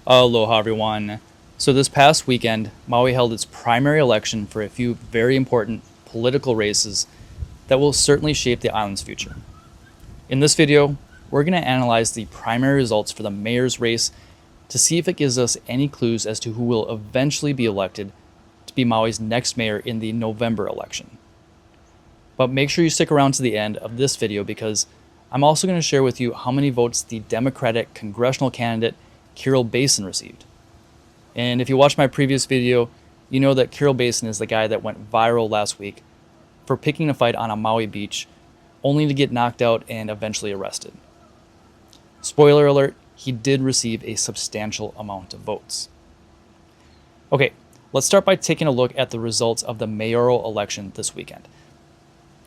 Aloha, everyone. So, this past weekend, Maui held its primary election for a few very important political races that will certainly shape the island's future. In this video, we're going to analyze the primary results for the mayor's race to see if it gives us any clues as to who will eventually be elected to be Maui's next mayor in the November election. But make sure you stick around to the end of this video because I'm also going to share with you how many votes the Democratic congressional candidate Kirill Basin received. And if you watched my previous video, you know that Kirill Basin is the guy that went viral last week for picking a fight on a Maui Beach, only to get knocked out and eventually arrested. Spoiler alert, he did receive a substantial amount of votes. Okay, let's start by taking a look at the results of the mayoral election this weekend.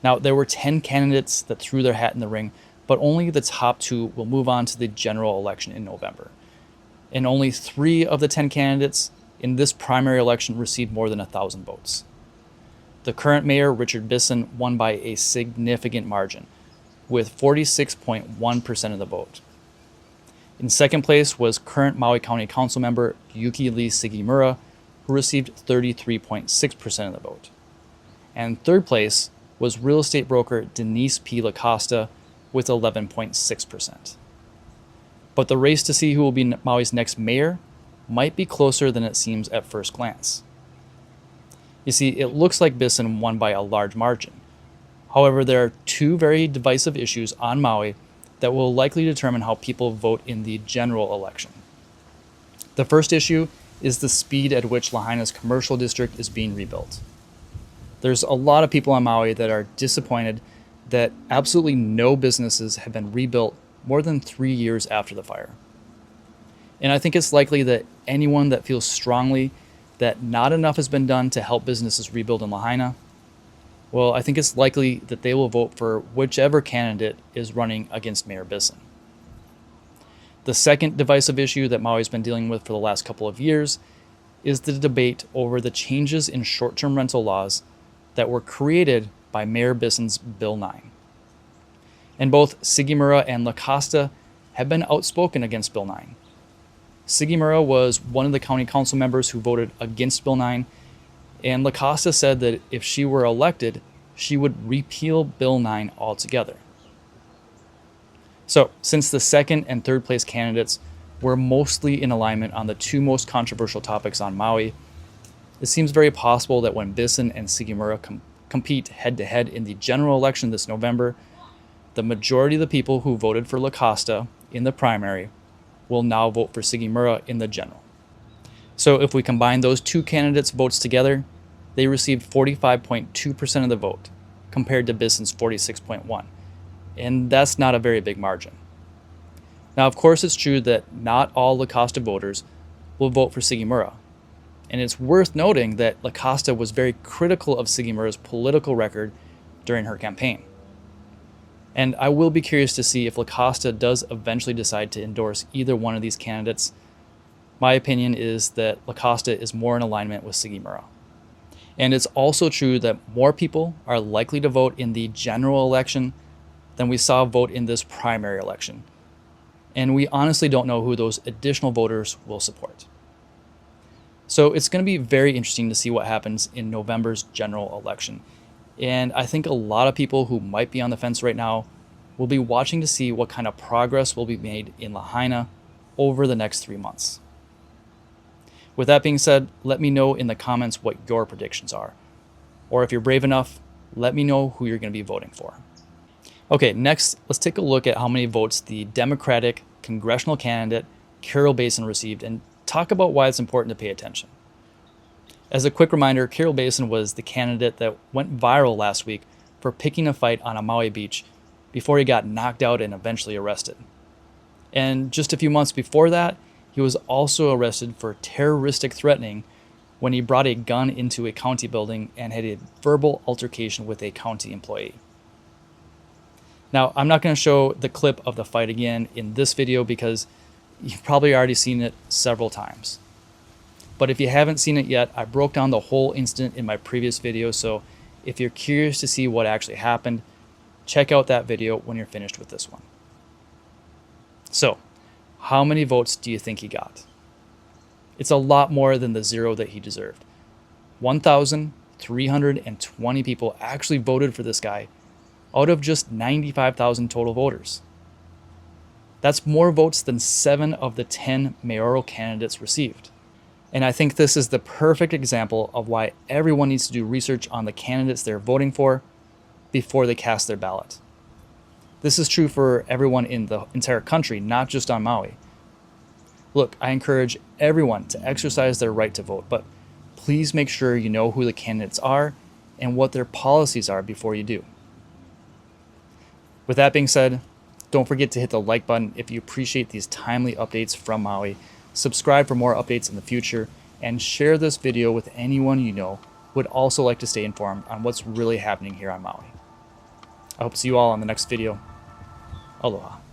Now, there were 10 candidates that threw their hat in the ring, but only the top 2 will move on to the general election in November. And only 3 of the 10 candidates in this primary election received more than 1,000 votes. The current mayor, Richard Bissen, won by a significant margin, with 46.1% of the vote. In second place was current Maui County Council member Yuki Lei Sugimura, who received 33.6% of the vote. And third place was real estate broker Denise La Costa with 11.6%. But the race to see who will be Maui's next mayor might be closer than it seems at first glance. You see, it looks like Bissen won by a large margin. However, there are 2 very divisive issues on Maui that will likely determine how people vote in the general election. The first issue is the speed at which Lahaina's commercial district is being rebuilt. There's a lot of people on Maui that are disappointed that absolutely no businesses have been rebuilt more than 3 years after the fire. And I think it's likely that anyone that feels strongly that not enough has been done to help businesses rebuild in Lahaina, well, I think it's likely that they will vote for whichever candidate is running against Mayor Bissen. The second divisive issue that Maui's been dealing with for the last couple of years is the debate over the changes in short-term rental laws that were created by Mayor Bissen's Bill 9. And both Sugimura and La Costa have been outspoken against Bill 9. Sugimura was one of the county council members who voted against Bill 9, and La Costa said that if she were elected, she would repeal Bill 9 altogether. So, since the second and third place candidates were mostly in alignment on the 2 most controversial topics on Maui, it seems very possible that when Bissen and Sugimura compete head-to-head in the general election this November, the majority of the people who voted for La Costa in the primary will now vote for Sugimura in the general. So if we combine those 2 candidates' votes together, they received 45.2% of the vote, compared to Bissen's 46.1%. And that's not a very big margin. Now, of course, it's true that not all La Costa voters will vote for Sugimura. And it's worth noting that La Costa was very critical of Sugimura's political record during her campaign. And I will be curious to see if La Costa does eventually decide to endorse either one of these candidates. My opinion is that La Costa is more in alignment with Sugimura. And it's also true that more people are likely to vote in the general election than we saw vote in this primary election. And we honestly don't know who those additional voters will support. So it's going to be very interesting to see what happens in November's general election. And I think a lot of people who might be on the fence right now will be watching to see what kind of progress will be made in Lahaina over the next 3 months. With that being said, let me know in the comments what your predictions are. Or if you're brave enough, let me know who you're going to be voting for. Okay, next, let's take a look at how many votes the Democratic congressional candidate Kirill Basin received and talk about why it's important to pay attention. As a quick reminder, Kirill Basin was the candidate that went viral last week for picking a fight on a Maui Beach before he got knocked out and eventually arrested. And just a few months before that, he was also arrested for terroristic threatening when he brought a gun into a county building and had a verbal altercation with a county employee. Now, I'm not going to show the clip of the fight again in this video because you've probably already seen it several times. But if you haven't seen it yet, I broke down the whole incident in my previous video, so if you're curious to see what actually happened, check out that video when you're finished with this one. So, how many votes do you think he got? It's a lot more than the 0 that he deserved. 1,320 people actually voted for this guy out of just 95,000 total voters. That's more votes than 7 of the 10 mayoral candidates received. And I think this is the perfect example of why everyone needs to do research on the candidates they're voting for before they cast their ballot. This is true for everyone in the entire country, not just on Maui. Look, I encourage everyone to exercise their right to vote, but please make sure you know who the candidates are and what their policies are before you do. With that being said, don't forget to hit the like button if you appreciate these timely updates from Maui, subscribe for more updates in the future, and share this video with anyone you know who would also like to stay informed on what's really happening here on Maui. I hope to see you all on the next video. Aloha.